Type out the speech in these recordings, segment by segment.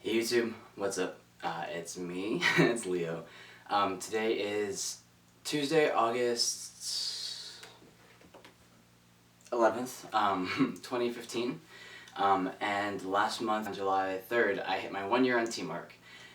Hey YouTube, what's up? It's me, it's Leo. Today is Tuesday, August 11th, 2015. And last month, on July 3rd, I hit my 1 year on T-Mark.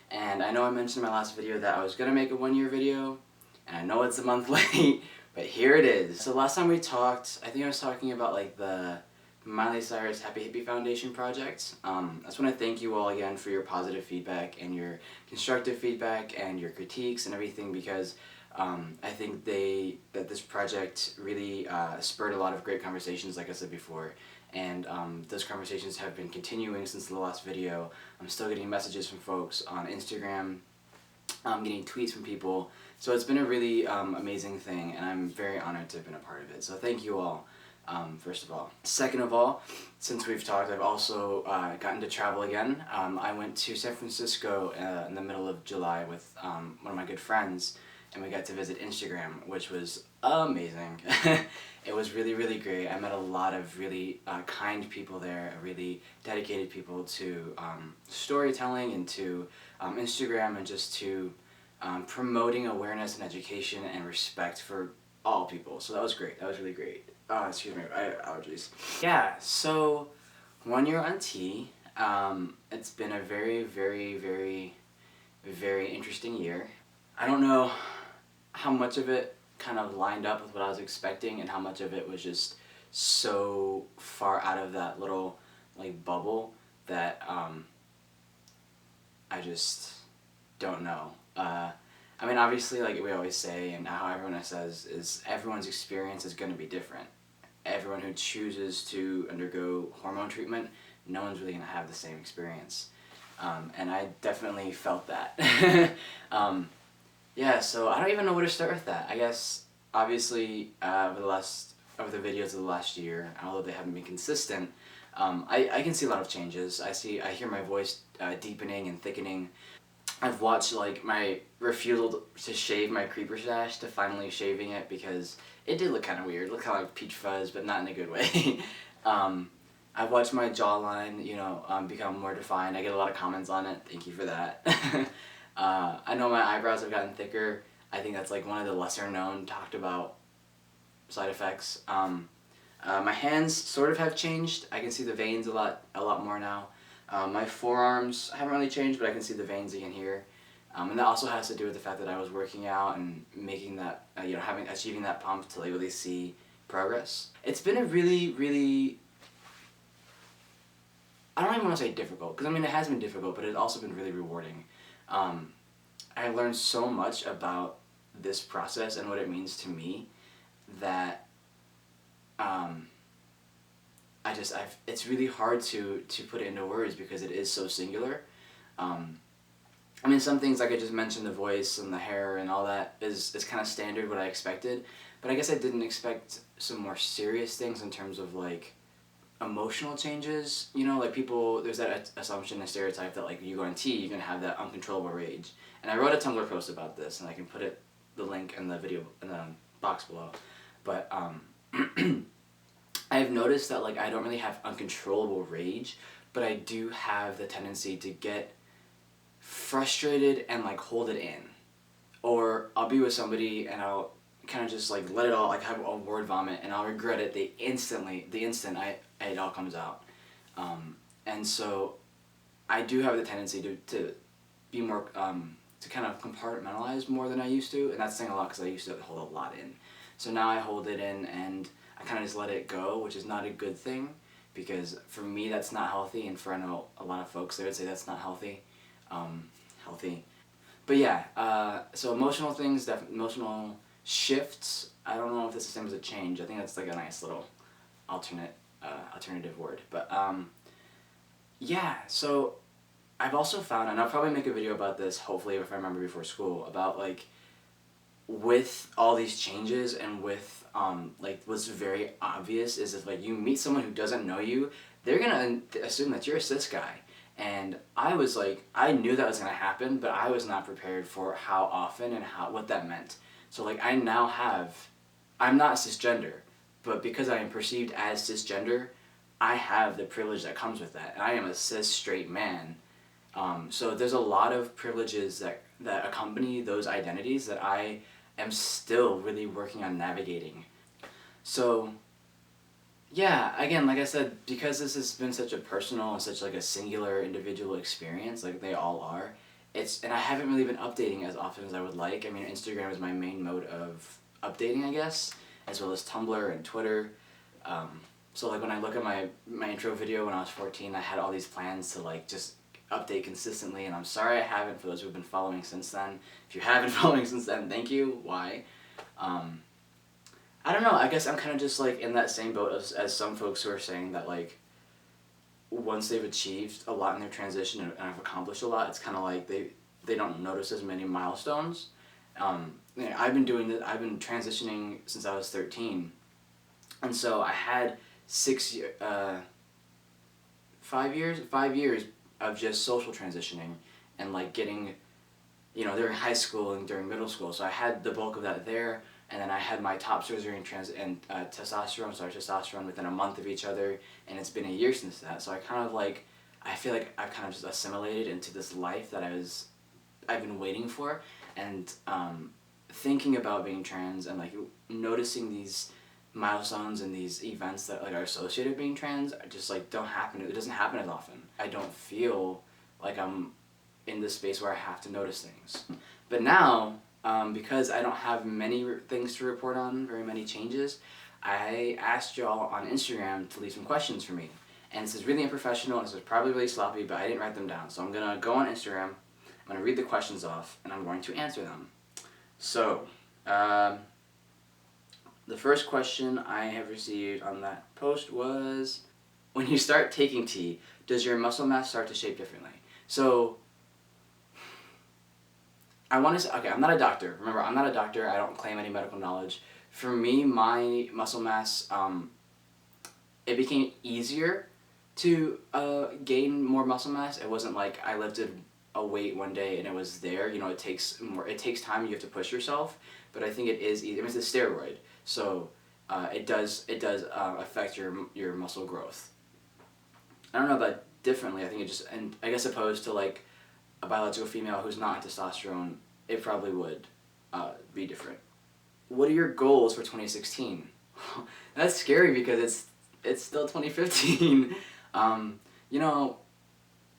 And I know I mentioned in my last video that I was gonna make a 1 year video, and I know it's a month late, but here it is. So last time we talked, I think I was talking about like the Miley Cyrus Happy Hippie Foundation project. I just want to thank you all again for your positive feedback and your constructive feedback and your critiques and everything, because I think that this project really spurred a lot of great conversations, like I said before, and those conversations have been continuing since the last video. I'm still getting messages from folks on Instagram. I'm getting tweets from people, so it's been a really amazing thing, and I'm very honored to have been a part of it. So thank you all. First of all. Second of all, since we've talked, I've also gotten to travel again. I went to San Francisco in the middle of July with one of my good friends, and we got to visit Instagram, which was amazing. It was really, really great. I met a lot of really kind people there, really dedicated people to storytelling and to Instagram, and just to promoting awareness and education and respect for all people. So that was great. That was really great. Excuse me, I have allergies. Yeah, so 1 year on T. It's been a very, very, very, very interesting year. I don't know how much of it kind of lined up with what I was expecting, and how much of it was just so far out of that little like bubble that I just don't know. I mean, obviously, like we always say, and how everyone says, is everyone's experience is going to be different. Everyone who chooses to undergo hormone treatment, no one's really going to have the same experience. And I definitely felt that. Yeah, so I don't even know where to start with that. I guess, obviously, over the videos of the last year, although they haven't been consistent, I can see a lot of changes. I hear my voice deepening and thickening. I've watched like my refusal to shave my creeper stash to finally shaving it, because it did look kind of weird. It looked kind of like peach fuzz, but not in a good way. I've watched my jawline, become more defined. I get a lot of comments on it. Thank you for that. I know my eyebrows have gotten thicker. I think that's like one of the lesser known talked about side effects. My hands sort of have changed. I can see the veins a lot more now. My forearms haven't really changed, but I can see the veins again here. And that also has to do with the fact that I was working out and making that, achieving that pump to like really see progress. It's been a really, really, I don't even want to say difficult, because I mean it has been difficult, but it's also been really rewarding. I learned so much about this process and what it means to me that it's really hard to put it into words, because it is so singular. I mean, some things, like I just mentioned, the voice and the hair and all that is kind of standard, what I expected, but I guess I didn't expect some more serious things in terms of like emotional changes. Like people, there's that assumption and stereotype that like you go on T, you're gonna have that uncontrollable rage. And I wrote a Tumblr post about this, and I can put the link in the video in the box below. But I've noticed that like I don't really have uncontrollable rage, but I do have the tendency to get frustrated and like hold it in. Or I'll be with somebody and I'll kind of just like let it all, like have a word vomit, and I'll regret it the instant it all comes out. And so I do have the tendency to be more, to kind of compartmentalize more than I used to, and that's saying a lot, because I used to hold a lot in. So now I hold it in, and I kind of just let it go, which is not a good thing, because for me that's not healthy, and for I know a lot of folks, they would say that's not healthy. But yeah, so emotional things, emotional shifts, I don't know if it's the same as a change. I think that's like a nice little alternative word. But yeah, so I've also found, and I'll probably make a video about this, hopefully if I remember before school, about like with all these changes and with like what's very obvious is if like you meet someone who doesn't know you, they're gonna assume that you're a cis guy. And I was like, I knew that was gonna happen, but I was not prepared for how often and what that meant. So like I'm not cisgender, but because I am perceived as cisgender, I have the privilege that comes with that. And I am a cis straight man, So there's a lot of privileges that accompany those identities that I am still really working on navigating. So yeah, again, like I said, because this has been such a personal and such like a singular individual experience, like they all are, and I haven't really been updating as often as I would like. I mean, Instagram is my main mode of updating, I guess, as well as Tumblr and Twitter. So like when I look at my intro video when I was 14, I had all these plans to like just update consistently, and I'm sorry I haven't for those who've been following since then. If you have been following since then, thank you. Why? I don't know, I guess I'm kind of just like in that same boat as some folks who are saying that like once they've achieved a lot in their transition and have accomplished a lot, it's kind of like they don't notice as many milestones. You know, I've been transitioning since I was 13, and so I had 5 years of just social transitioning and like getting, you know, during high school and during middle school, so I had the bulk of that there. And then I had my top surgery and testosterone within a month of each other, and it's been a year since that. So I feel like I've kind of just assimilated into this life that I've been waiting for, and thinking about being trans and like noticing these milestones and these events that like are associated with being trans just like don't happen. It doesn't happen as often. I don't feel like I'm in this space where I have to notice things. But now, because I don't have many things to report on, very many changes, I asked y'all on Instagram to leave some questions for me. And this is really unprofessional, and this is probably really sloppy, but I didn't write them down. So I'm going to go on Instagram, I'm going to read the questions off, and I'm going to answer them. So, the first question I have received on that post was, when you start taking tea, does your muscle mass start to shape differently? So, I want to say, okay, I'm not a doctor. Remember, I'm not a doctor. I don't claim any medical knowledge. For me, my muscle mass, it became easier to gain more muscle mass. It wasn't like I lifted a weight one day and it was there. You know, it takes time. You have to push yourself. But I think it is easy. I mean, it's a steroid, so it does affect your muscle growth. I don't know about differently. I think it just, and I guess opposed to like a biological female who's not on testosterone, it probably would be different. What are your goals for 2016? That's scary because it's still 2015. You know,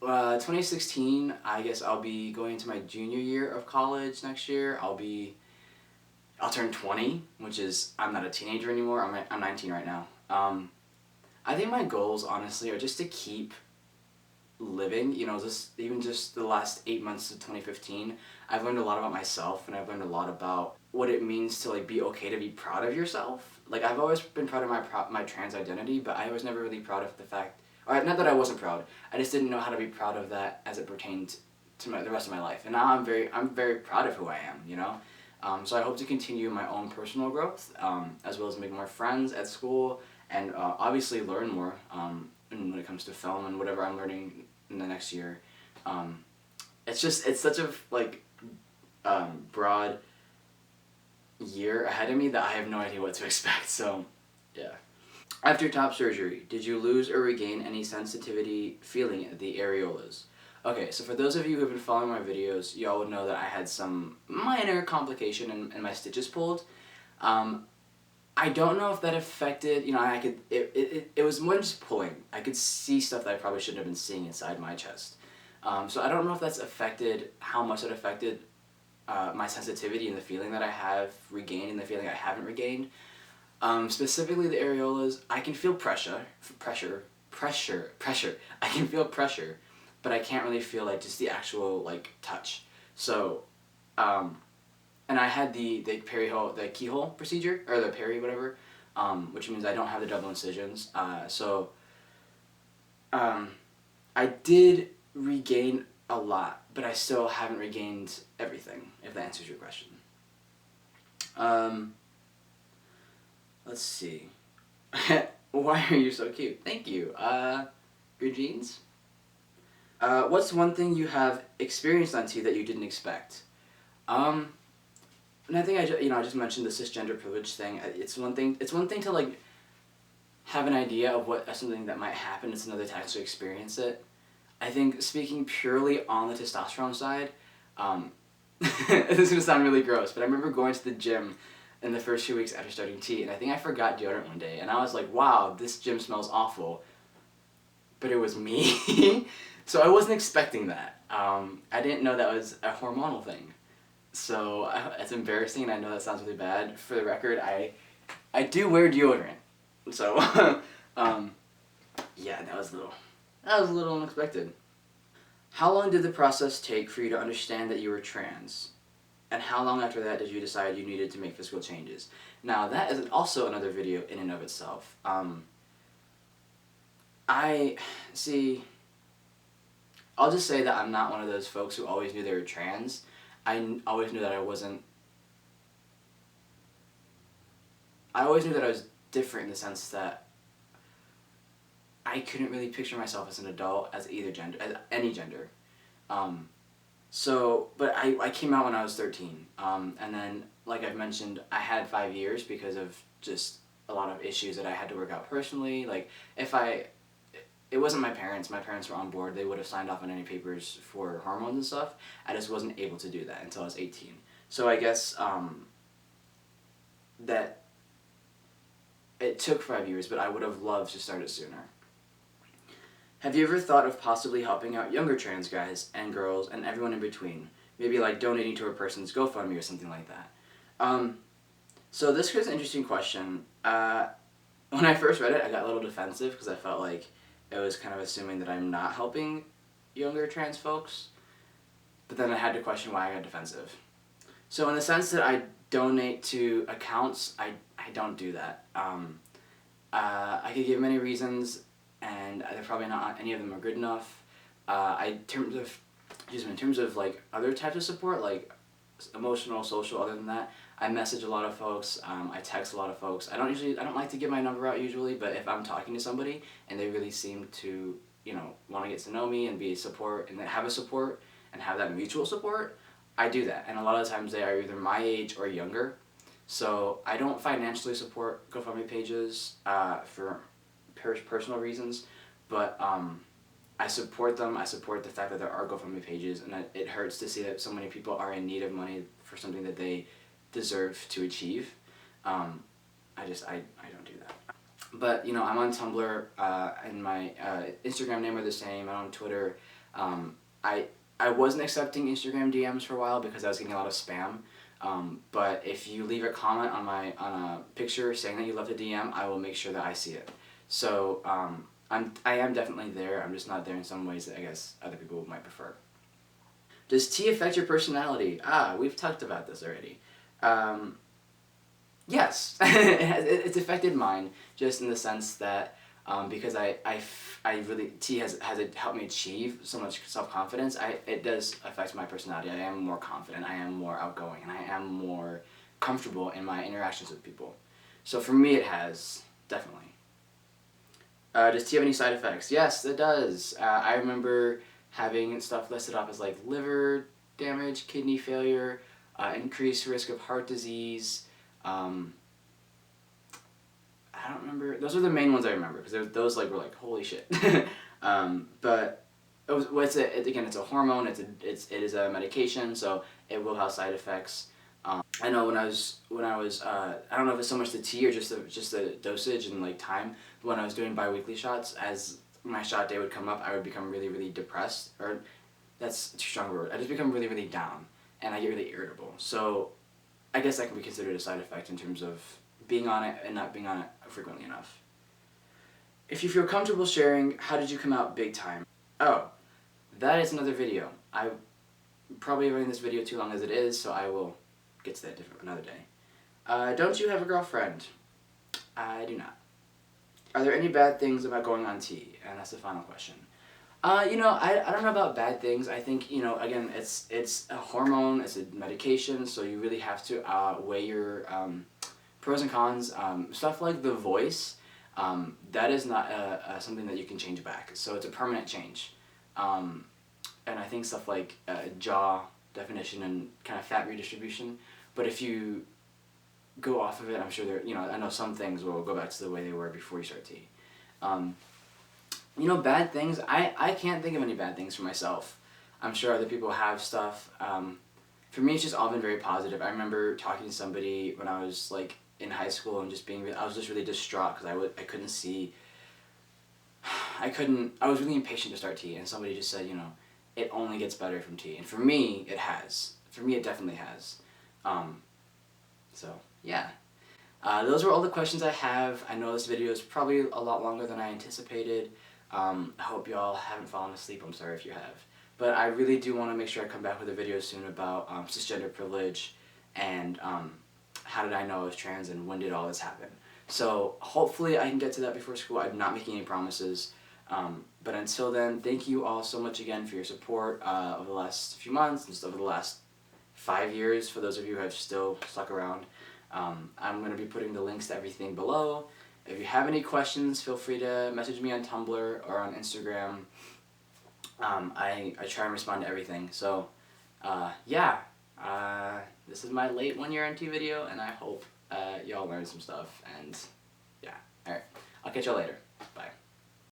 2016, I guess I'll be going into my junior year of college next year. I'll turn 20, which is, I'm not a teenager anymore. I'm 19 right now. I think my goals, honestly, are just to keep living. You know, even just the last 8 months of 2015, I've learned a lot about myself, and I've learned a lot about what it means to like be okay to be proud of yourself. Like, I've always been proud of my trans identity, but I was never really proud of the fact, or not that I wasn't proud, I just didn't know how to be proud of that as it pertained to the rest of my life. And now I'm very proud of who I am, you know? So I hope to continue my own personal growth, as well as make more friends at school, and obviously learn more when it comes to film and whatever I'm learning in the next year. It's such a like broad year ahead of me that I have no idea what to expect. So yeah. After top surgery, did you lose or regain any sensitivity feeling at the areolas? Okay, so for those of you who have been following my videos, y'all would know that I had some minor complication and my stitches pulled. I don't know if that affected, you know, it was more than just pulling. I could see stuff that I probably shouldn't have been seeing inside my chest. So I don't know if that's affected, how much it affected my sensitivity and the feeling that I have regained and the feeling I haven't regained. Specifically the areolas, I can feel pressure. I can feel pressure, but I can't really feel like just the actual like touch. So, and I had the keyhole procedure, or the peri whatever, which means I don't have the double incisions. I did regain a lot, but I still haven't regained everything, if that answers your question. Let's see. Why are you so cute? Thank you. Good genes? What's one thing you have experienced on T that you didn't expect? And I think I just mentioned the cisgender privilege thing. It's one thing to like have an idea of something that might happen. It's another to actually experience it. I think speaking purely on the testosterone side, this is gonna sound really gross, but I remember going to the gym in the first few weeks after starting T, and I think I forgot deodorant one day, and I was like, wow, this gym smells awful. But it was me. So I wasn't expecting that. I didn't know that was a hormonal thing. So it's embarrassing, and I know that sounds really bad. For the record, I do wear deodorant. So yeah, that was a little unexpected. How long did the process take for you to understand that you were trans? And how long after that did you decide you needed to make physical changes? Now that is also another video in and of itself. I see. I'll just say that I'm not one of those folks who always knew they were trans. Always knew that I wasn't. I always knew that I was different in the sense that I couldn't really picture myself as an adult as either gender, as any gender. But I came out when I was 13. And then, like I've mentioned, I had 5 years because of just a lot of issues that I had to work out personally. Like, it wasn't my parents. My parents were on board. They would have signed off on any papers for hormones and stuff. I just wasn't able to do that until I was 18. So I guess that it took 5 years, but I would have loved to start it sooner. Have you ever thought of possibly helping out younger trans guys and girls and everyone in between? Maybe like donating to a person's GoFundMe or something like that. So this was an interesting question. When I first read it, I got a little defensive because I felt like it was kind of assuming that I'm not helping younger trans folks. But then I had to question why I got defensive. So in the sense that I donate to accounts, I don't do that. I could give many reasons, and they're probably not any of them are good enough. In terms of like other types of support, like emotional, social, other than that, I message a lot of folks. I text a lot of folks. I don't like to give my number out usually, but if I'm talking to somebody and they really seem to, want to get to know me and be a support and have a support and have that mutual support, I do that. And a lot of times they are either my age or younger. So I don't financially support GoFundMe pages for personal reasons, but I support them. I support the fact that there are GoFundMe pages, and it hurts to see that so many people are in need of money for something that they deserve to achieve. I don't do that. But I'm on Tumblr, and my Instagram name are the same. I'm on Twitter. I wasn't accepting Instagram DMs for a while because I was getting a lot of spam. But if you leave a comment on a picture saying that you left a DM, I will make sure that I see it. So I am definitely there. I'm just not there in some ways that I guess other people might prefer. Does tea affect your personality? We've talked about this already. Yes, it's affected mine, just in the sense that because tea has helped me achieve so much self-confidence. It does affect my personality. I am more confident, I am more outgoing, and I am more comfortable in my interactions with people. So for me it has, definitely. Does tea have any side effects? Yes, it does. I remember having stuff listed off as like liver damage, kidney failure, increased risk of heart disease. I don't remember. Those are the main ones I remember because those were like holy shit. But it's a hormone. It is a medication, so it will have side effects. I know when I was I don't know if it's so much the tea or just the dosage and like time. But when I was doing bi-weekly shots, as my shot day would come up, I would become really, really depressed, or that's too strong a word. I just become really, really down, and I get really irritable. So I guess that can be considered a side effect in terms of being on it and not being on it frequently enough. If you feel comfortable sharing, how did you come out big time? Oh, that is another video. I'm probably running this video too long as it is, so I will get to that another day. Don't you have a girlfriend? I do not. Are there any bad things about going on T? And that's the final question. I don't know about bad things. I think, again, it's a hormone, it's a medication, so you really have to weigh your pros and cons. Stuff like the voice, that is not something that you can change back. So it's a permanent change. And I think stuff like jaw definition and kind of fat redistribution. But if you go off of it, I'm sure I know some things will go back to the way they were before you start T. You know, bad things, I can't think of any bad things for myself. I'm sure other people have stuff. For me, it's just all been very positive. I remember talking to somebody when I was like in high school and just being, I was just really distraught because I couldn't see, I was really impatient to start tea, and somebody just said, you know, it only gets better from tea. And for me, it has. For me, it definitely has. So, yeah. Those were all the questions I have. I know this video is probably a lot longer than I anticipated. I hope y'all haven't fallen asleep. I'm sorry if you have. But I really do want to make sure I come back with a video soon about cisgender privilege and how did I know I was trans and when did all this happen. So hopefully I can get to that before school. I'm not making any promises. But until then, thank you all so much again for your support over the last few months and just over the last 5 years for those of you who have still stuck around. I'm going to be putting the links to everything below. If you have any questions, feel free to message me on Tumblr or on Instagram. I try and respond to everything. So, yeah. This is my late 1 year NT video, and I hope y'all learned some stuff. And, yeah. Alright. I'll catch y'all later.